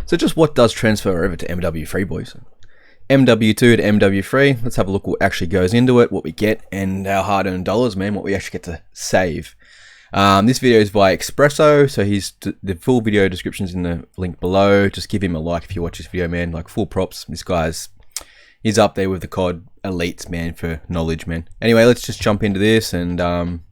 So just what does transfer over to MW3, boys? MW2 to MW3, let's have a look what actually goes into it, what we get, and our hard-earned dollars, man, what we actually get to save. This video is by Espresso, so the full video description's in the link below. Just give him a like if you watch this video, man. Like, full props. This he's up there with the COD elites, man, for knowledge, man. Anyway, let's just jump into this, and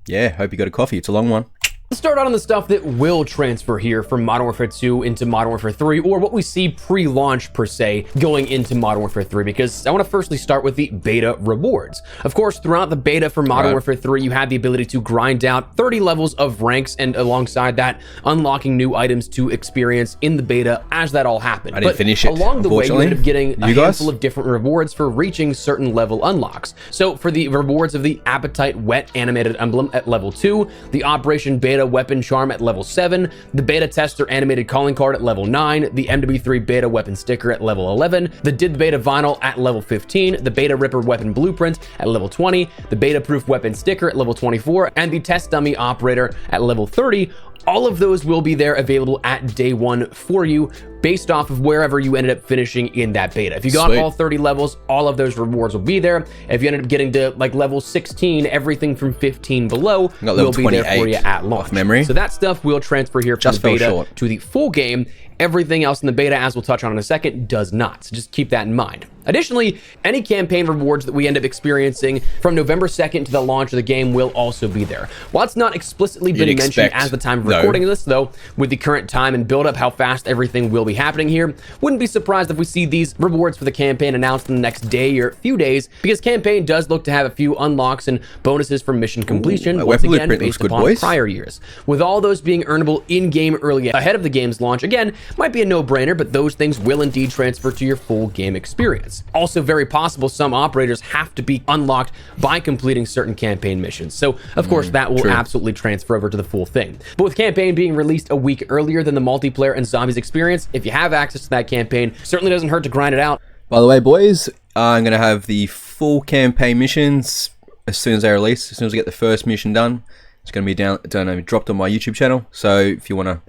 yeah, hope you got a coffee. It's a long one. Let's start out on the stuff that will transfer here from Modern Warfare 2 into Modern Warfare 3, or what we see pre-launch per se going into Modern Warfare 3, because I want to firstly start with the beta rewards. Of course, throughout the beta for Modern Warfare 3, you had the ability to grind out 30 levels of ranks, and alongside that, unlocking new items to experience in the beta as that all happened. I didn't finish it, along the way, you ended up getting a handful of different rewards for reaching certain level unlocks. So for the rewards of the Appetite Wet Animated Emblem at level 2, the Operation Beta Weapon Charm at level 7, the Beta Tester Animated Calling Card at level 9, the MW3 Beta Weapon Sticker at level 11, the Did the Beta Vinyl at level 15, the Beta Ripper Weapon Blueprint at level 20, the Beta Proof Weapon Sticker at level 24, and the Test Dummy Operator at level 30. All of those will be there available at day one for you based off of wherever you ended up finishing in that beta. If you got all 30 levels, all of those rewards will be there. If you ended up getting to like level 16, everything from 15 below will be there for you at launch. Memory. So that stuff will transfer here from the beta to the full game. Everything else in the beta, as we'll touch on in a second, does not. So just keep that in mind. Additionally, any campaign rewards that we end up experiencing from November 2nd to the launch of the game will also be there. While it's not explicitly been mentioned as the time of recording this, though, with the current time and build up how fast everything will be happening here, wouldn't be surprised if we see these rewards for the campaign announced in the next day or few days, because campaign does look to have a few unlocks and bonuses for mission completion, once again, based upon prior years. With all those being earnable in-game early ahead of the game's launch, again, might be a no-brainer, but those things will indeed transfer to your full game experience. Also very possible some operators have to be unlocked by completing certain campaign missions. So, of course, that will absolutely transfer over to the full thing. But with campaign being released a week earlier than the multiplayer and zombies experience, if you have access to that campaign, certainly doesn't hurt to grind it out. By the way, boys, I'm going to have the full campaign missions as soon as they release. As soon as I get the first mission done, it's going to be dropped on my YouTube channel. So if you want to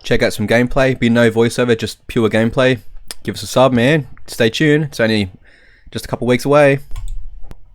check out some gameplay, be no voiceover, just pure gameplay, give us a sub, man. Stay tuned. It's only just a couple weeks away.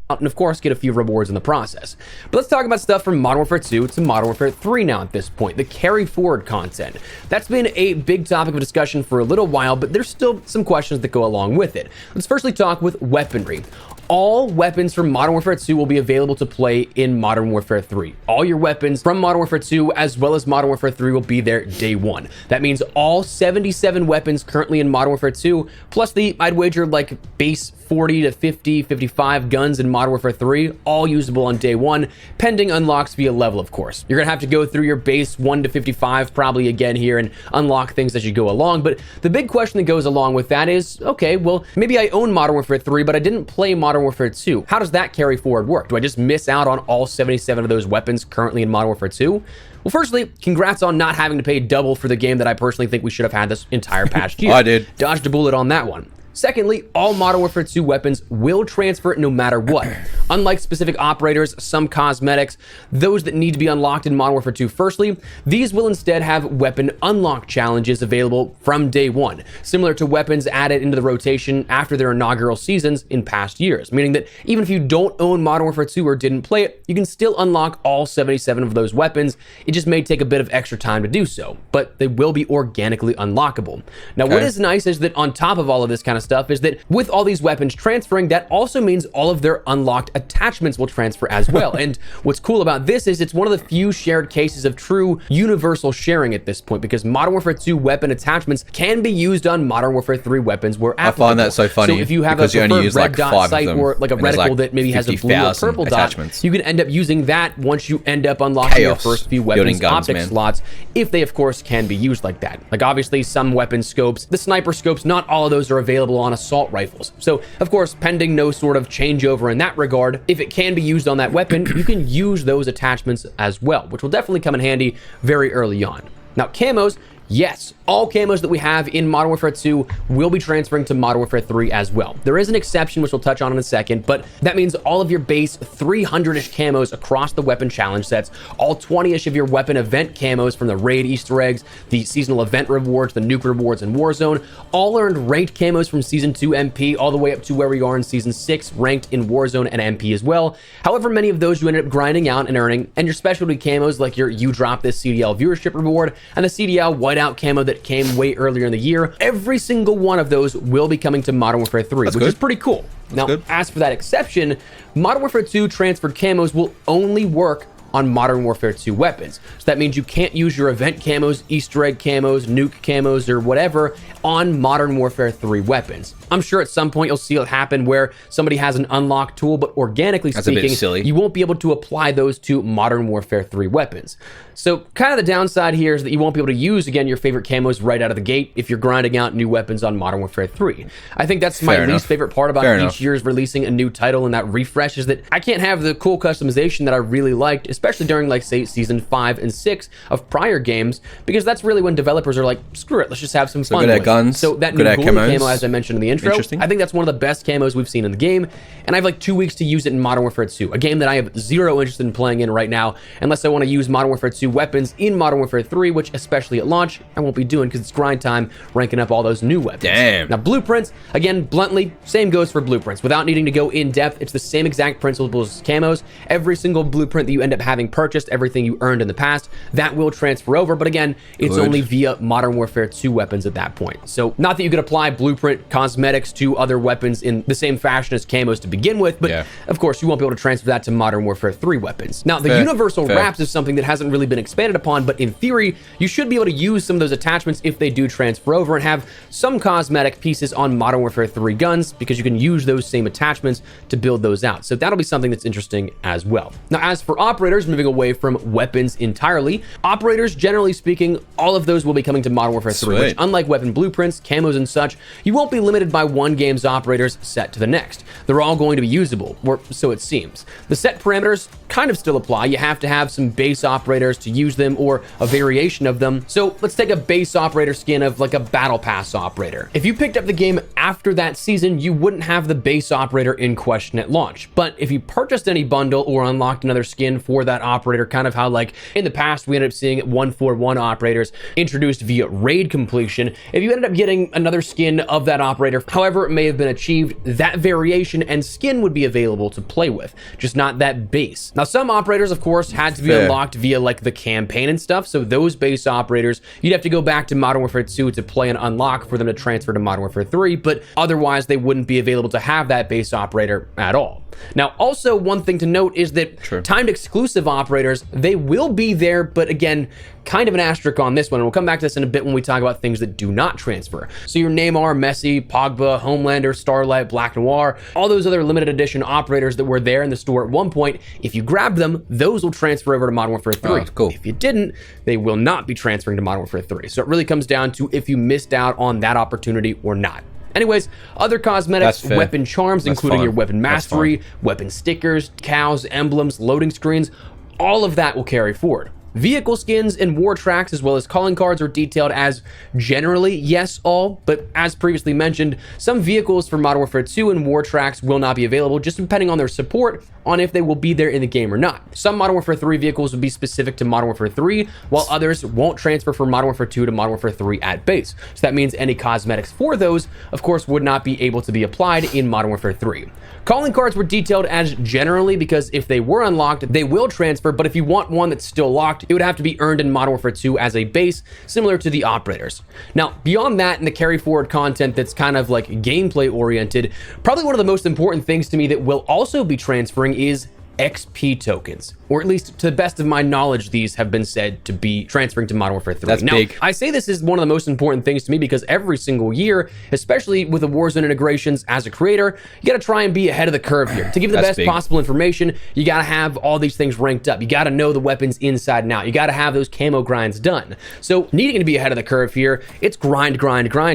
And of course, get a few rewards in the process. But let's talk about stuff from Modern Warfare 2 to Modern Warfare 3 now at this point, the carry forward content. That's been a big topic of discussion for a little while, but there's still some questions that go along with it. Let's firstly talk with weaponry. All weapons from Modern Warfare 2 will be available to play in Modern Warfare 3. All your weapons from Modern Warfare 2 as well as Modern Warfare 3 will be there day one. That means all 77 weapons currently in Modern Warfare 2, plus the, I'd wager, like base 40 to 50, 55 guns in Modern Warfare 3, all usable on day one, pending unlocks via level, of course. You're gonna have to go through your base 1 to 55 probably again here and unlock things as you go along, but the big question that goes along with that is, okay, well, maybe I own Modern Warfare 3, but I didn't play Modern Warfare 2. How does that carry forward work? Do I just miss out on all 77 of those weapons currently in Modern Warfare 2? Well, firstly, congrats on not having to pay double for the game that I personally think we should have had this entire past year. I did. Dodged a bullet on that one. Secondly, all Modern Warfare 2 weapons will transfer no matter what. Unlike specific operators, some cosmetics, those that need to be unlocked in Modern Warfare 2 firstly, these will instead have weapon unlock challenges available from day one, similar to weapons added into the rotation after their inaugural seasons in past years, meaning that even if you don't own Modern Warfare 2 or didn't play it, you can still unlock all 77 of those weapons. It just may take a bit of extra time to do so, but they will be organically unlockable. Now, what is nice is that on top of all of this kind of stuff is that with all these weapons transferring, that also means all of their unlocked attachments will transfer as well. And what's cool about this is it's one of the few shared cases of true universal sharing at this point, because Modern Warfare 2 weapon attachments can be used on Modern Warfare 3 weapons where applicable. I find that so funny. So if you have a preferred red dot sight or like a reticle that maybe has a blue or purple dot, you can end up using that once you end up unlocking your first few weapons optic slots, if they of course can be used like that. Like obviously some weapon scopes, the sniper scopes, not all of those are available on assault rifles. So of course, pending no sort of changeover in that regard, if it can be used on that weapon, you can use those attachments as well, which will definitely come in handy very early on. Now, camos Yes, all camos that we have in Modern Warfare 2 will be transferring to Modern Warfare 3 as well. There is an exception, which we'll touch on in a second, but that means all of your base 300-ish camos across the weapon challenge sets, all 20-ish of your weapon event camos from the raid Easter eggs, the seasonal event rewards, the nuke rewards in Warzone, all earned ranked camos from Season 2 MP, all the way up to where we are in Season 6, ranked in Warzone and MP as well. However many of those you ended up grinding out and earning, and your specialty camos like your You Drop This CDL viewership reward, and the CDL Whiteout camo that came way earlier in the year, every single one of those will be coming to Modern Warfare 3, which is pretty cool. Now, as for that exception, Modern Warfare 2 transferred camos will only work on Modern Warfare 2 weapons. So that means you can't use your event camos, Easter egg camos, nuke camos, or whatever on Modern Warfare 3 weapons. I'm sure at some point you'll see it happen where somebody has an unlocked tool, but organically speaking, you won't be able to apply those to Modern Warfare 3 weapons. So kind of the downside here is that you won't be able to use, again, your favorite camos right out of the gate if you're grinding out new weapons on Modern Warfare 3. I think that's my least favorite part about each year's releasing a new title and that refresh is that I can't have the cool customization that I really liked, especially during, like, say, Season 5 and 6 of prior games, because that's really when developers are like, screw it, let's just have some fun with it. So that new gold camo, as I mentioned in the intro, I think that's one of the best camos we've seen in the game, and I have like 2 weeks to use it in Modern Warfare 2, a game that I have zero interest in playing in right now, unless I want to use Modern Warfare 2 weapons in Modern Warfare 3, which, especially at launch, I won't be doing because it's grind time ranking up all those new weapons. Damn. Now, blueprints, again, bluntly, same goes for blueprints. Without needing to go in depth, it's the same exact principles as camos. Every single blueprint that you end up having purchased, everything you earned in the past, that will transfer over, but again, it's only via Modern Warfare 2 weapons at that point. So, not that you could apply blueprint cosmetics to other weapons in the same fashion as camos to begin with, but of course, you won't be able to transfer that to Modern Warfare 3 weapons. Now, the universal wraps is something that hasn't really been expanded upon, but in theory, you should be able to use some of those attachments if they do transfer over and have some cosmetic pieces on Modern Warfare 3 guns, because you can use those same attachments to build those out. So that'll be something that's interesting as well. Now, as for operators, moving away from weapons entirely, operators, generally speaking, all of those will be coming to Modern Warfare 3, which, unlike weapon blueprints, camos, and such, you won't be limited by one game's operators set to the next. They're all going to be usable, or so it seems. The set parameters kind of still apply. You have to have some base operators to use them, or a variation of them. So let's take a base operator skin of like a battle pass operator. If you picked up the game after that season, you wouldn't have the base operator in question at launch. But if you purchased any bundle or unlocked another skin for that operator, kind of how like in the past we ended up seeing 141 operators introduced via raid completion, if you ended up getting another skin of that operator, however it may have been achieved, that variation and skin would be available to play with, just not that base. Now, some operators, of course, had to be unlocked via like the campaign and stuff, so those base operators, you'd have to go back to Modern Warfare 2 to play and unlock for them to transfer to Modern Warfare 3, but otherwise they wouldn't be available to have that base operator at all. Now, also one thing to note is that timed exclusive operators, they will be there, but again, kind of an asterisk on this one, and we'll come back to this in a bit when we talk about things that do not transfer. So your Neymar, Messi, Pogba, Homelander, Starlight, Black Noir, all those other limited edition operators that were there in the store at one point, if you grabbed them, those will transfer over to Modern Warfare 3. If you didn't, they will not be transferring to Modern Warfare 3. So it really comes down to if you missed out on that opportunity or not. Anyways, other cosmetics, weapon charms, including your weapon mastery, weapon stickers, cows, emblems, loading screens, all of that will carry forward. Vehicle skins and war tracks, as well as calling cards, are detailed as generally yes all, but as previously mentioned, some vehicles for Modern Warfare 2 and war tracks will not be available, just depending on their support on if they will be there in the game or not. Some Modern Warfare 3 vehicles will be specific to Modern Warfare 3, while others won't transfer from Modern Warfare 2 to Modern Warfare 3 at base. So that means any cosmetics for those, of course, would not be able to be applied in Modern Warfare 3. Calling cards were detailed as generally because if they were unlocked, they will transfer, but if you want one that's still locked, it would have to be earned in Modern Warfare 2 as a base, similar to the operators. Now, beyond that, in the carry forward content that's kind of like gameplay oriented, probably one of the most important things to me that will also be transferring is XP tokens, or at least to the best of my knowledge, these have been said to be transferring to Modern Warfare 3. That's big. I say this is one of the most important things to me because every single year, especially with the Warzone integrations as a creator, you got to try and be ahead of the curve here. To give the best possible information, you got to have all these things ranked up. You got to know the weapons inside and out. You got to have those camo grinds done. So needing to be ahead of the curve here, it's grind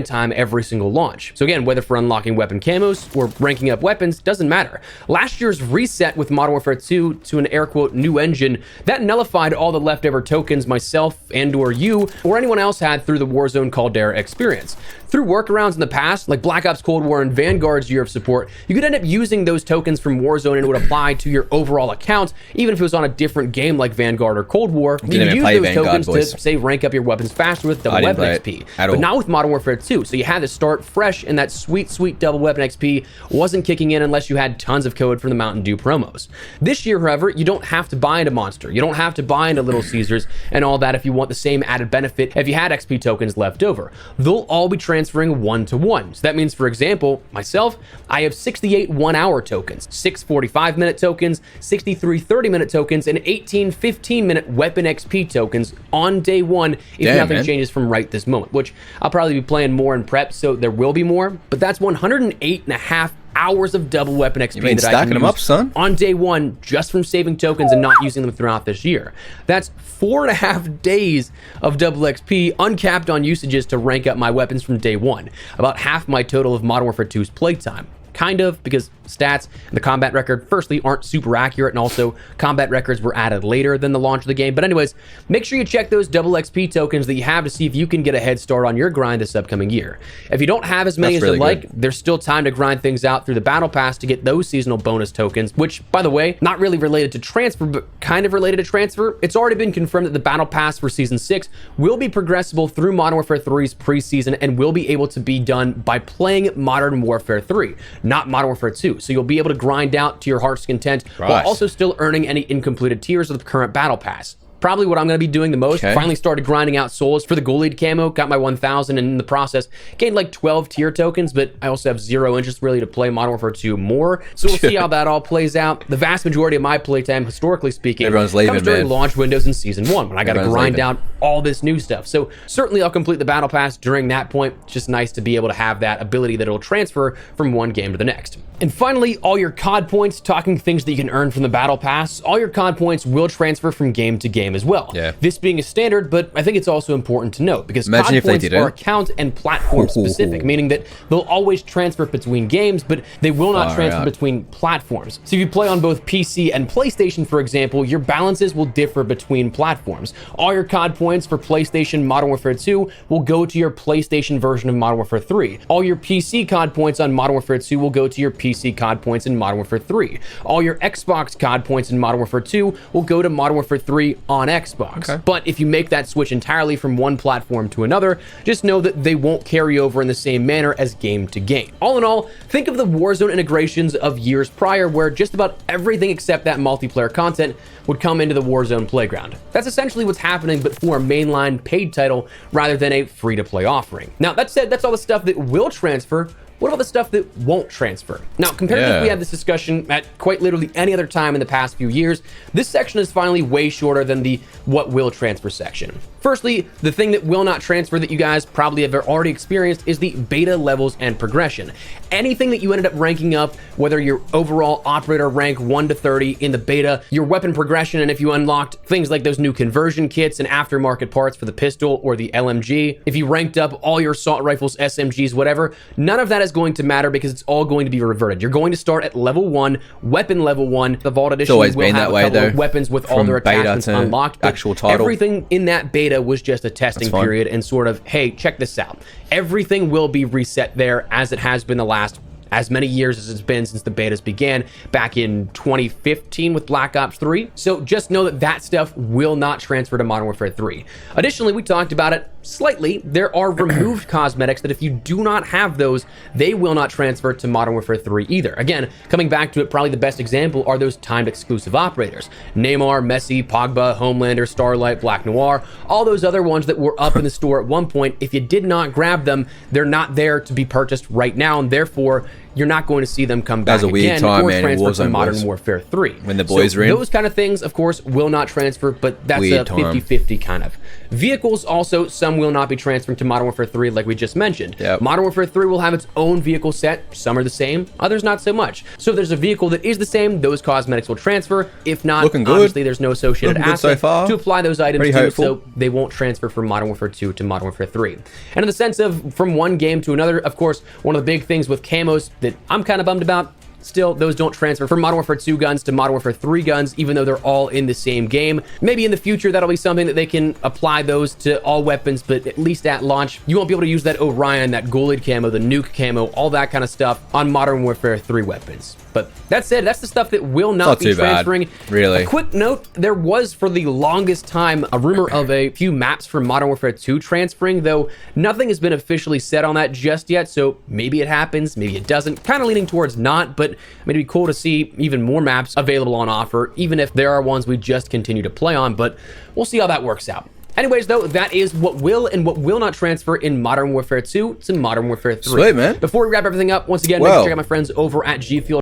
time every single launch. So again, whether for unlocking weapon camos or ranking up weapons, doesn't matter. Last year's reset with Modern Warfare Warfare 2 to an air quote new engine, that nullified all the leftover tokens myself and or you or anyone else had through the Warzone Caldera experience. Through workarounds in the past, like Black Ops Cold War and Vanguard's year of support, you could end up using those tokens from Warzone and it would apply to your overall account, even if it was on a different game like Vanguard or Cold War. You could use those Vanguard, tokens boys. to, say, rank up your weapons faster with double weapon XP. But not with Modern Warfare 2, so you had to start fresh, and that sweet, sweet double weapon XP wasn't kicking in unless you had tons of code from the Mountain Dew promos. This year, however, you don't have to buy into Monster. You don't have to buy into Little Caesars and all that if you want the same added benefit if you had XP tokens left over. They'll all be transferring 1-to-1. So that means, for example, myself, I have 68 1-hour tokens, 6 45-minute tokens, 63 30-minute tokens, and 18 15-minute weapon XP tokens on day one if nothing changes from right this moment, which I'll probably be playing more in prep, so there will be more, but that's 108.5 hours of double weapon XP that I can use on day one just from saving tokens and not using them throughout this year. That's 4.5 days of double XP uncapped on usages to rank up my weapons from day one. About half my total of Modern Warfare 2's playtime. Kind of, because stats and the combat record, firstly, aren't super accurate, and also combat records were added later than the launch of the game. But anyways, make sure you check those double XP tokens that you have to see if you can get a head start on your grind this upcoming year. If you don't have as many as you'd like, there's still time to grind things out through the Battle Pass to get those seasonal bonus tokens, which, by the way, not really related to transfer, but kind of related to transfer. It's already been confirmed that the Battle Pass for Season 6 will be progressible through Modern Warfare 3's preseason and will be able to be done by playing Modern Warfare 3. Not Modern Warfare 2. So you'll be able to grind out to your heart's content while also still earning any incompleted tiers of the current Battle Pass. Probably what I'm going to be doing the most. Finally started grinding out souls for the gold lead camo, got my 1000, and in the process gained like 12 tier tokens, but I also have zero interest really to play Modern Warfare 2 more. So we'll see how that all plays out. The vast majority of my playtime, historically speaking, comes during launch windows in Season 1 when I got to grind out all this new stuff. So certainly I'll complete the Battle Pass during that point. It's just nice to be able to have that ability that it'll transfer from one game to the next. And finally, all your COD points, talking things that you can earn from the Battle Pass, all your COD points will transfer from game to game as well. This being a standard, but I think it's also important to note because COD points are account and platform specific, meaning that they'll always transfer between games, but they will not transfer between platforms. So if you play on both PC and PlayStation, for example, your balances will differ between platforms. All your COD points for PlayStation Modern Warfare 2 will go to your PlayStation version of Modern Warfare 3. All your PC COD points on Modern Warfare 2 will go to your PC COD points in Modern Warfare 3. All your Xbox COD points in Modern Warfare 2 will go to Modern Warfare 3 on Xbox. But if you make that switch entirely from one platform to another, just know that they won't carry over in the same manner as game to game. All in all, think of the Warzone integrations of years prior where just about everything except that multiplayer content would come into the Warzone playground. That's essentially what's happening, but for a mainline paid title rather than a free-to-play offering. Now, that said, that's all the stuff that will transfer. What about the stuff that won't transfer? Now, compared to if we had this discussion at quite literally any other time in the past few years, this section is finally way shorter than the what will transfer section. Firstly, the thing that will not transfer that you guys probably have already experienced is the beta levels and progression. Anything that you ended up ranking up, whether your overall operator rank 1 to 30 in the beta, your weapon progression, and if you unlocked things like those new conversion kits and aftermarket parts for the pistol or the LMG, if you ranked up all your assault rifles, SMGs, whatever, none of that is going to matter because it's all going to be reverted. You're going to start at level 1, weapon level 1. The Vault Edition will have a couple of weapons with all their attachments unlocked. Actual title. Everything in that beta was just a testing period and sort of, hey, check this out. Everything will be reset there as it has been the last as many years as it's been since the betas began back in 2015 with Black Ops 3. So just know that that stuff will not transfer to Modern Warfare 3. Additionally, we talked about it slightly. There are removed cosmetics that if you do not have those, they will not transfer to Modern Warfare 3 either. Again, coming back to it, probably the best example are those timed exclusive operators. Neymar, Messi, Pogba, Homelander, Starlight, Black Noir, all those other ones that were up in the store at one point. If you did not grab them, they're not there to be purchased right now, and therefore you're not going to see them come back again or transfer to Modern Warfare 3. When the boys are in. Those kind of things, of course, will not transfer, but that's a 50-50 kind of. Vehicles also, some will not be transferring to Modern Warfare 3 like we just mentioned. Modern Warfare 3 will have its own vehicle set. Some are the same, others not so much. So if there's a vehicle that is the same, those cosmetics will transfer. If not, obviously there's no associated asset to apply those items to, so they won't transfer from Modern Warfare 2 to Modern Warfare 3. And in the sense of from one game to another, of course, one of the big things with camos that I'm kind of bummed about, Still, those don't transfer from Modern Warfare 2 guns to Modern Warfare 3 guns, even though they're all in the same game. Maybe in the future, that'll be something that they can apply those to all weapons, but at least at launch, you won't be able to use that Orion, that Gold camo, the nuke camo, all that kind of stuff on Modern Warfare 3 weapons. But that said, that's the stuff that will not be transferring. Really. A quick note, there was for the longest time a rumor of a few maps from Modern Warfare 2 transferring, though nothing has been officially said on that just yet, so maybe it happens, maybe it doesn't. Kind of leaning towards not, but I mean, it'd be cool to see even more maps available on offer, even if there are ones we just continue to play on, but we'll see how that works out. Anyways, though, that is what will and what will not transfer in Modern Warfare 2 to Modern Warfare 3. Sweet, man. Before we wrap everything up, once again, make sure to check out my friends over at G Fuel.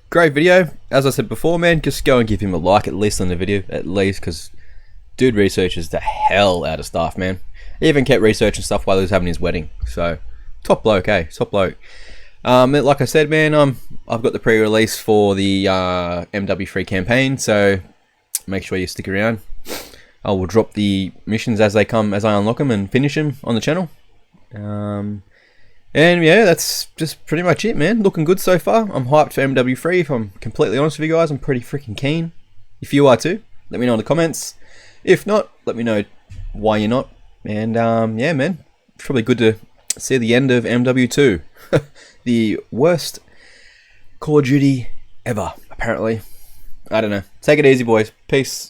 Great video. As I said before, man, just go and give him a like, at least on the video, at least, because dude researches the hell out of stuff, man. He even kept researching stuff while he was having his wedding. So, top bloke, eh? Top bloke. Like I said, man, I've got the pre-release for the MW3 campaign, so make sure you stick around. I will drop the missions as they come, as I unlock them and finish them on the channel. And yeah, that's just pretty much it, man. Looking good so far. I'm hyped for MW3. If I'm completely honest with you guys, I'm pretty freaking keen. If you are too, let me know in the comments. If not, let me know why you're not. And yeah, man, it's probably good to see the end of MW2. The worst Call of Duty ever, apparently. I don't know. Take it easy, boys. Peace.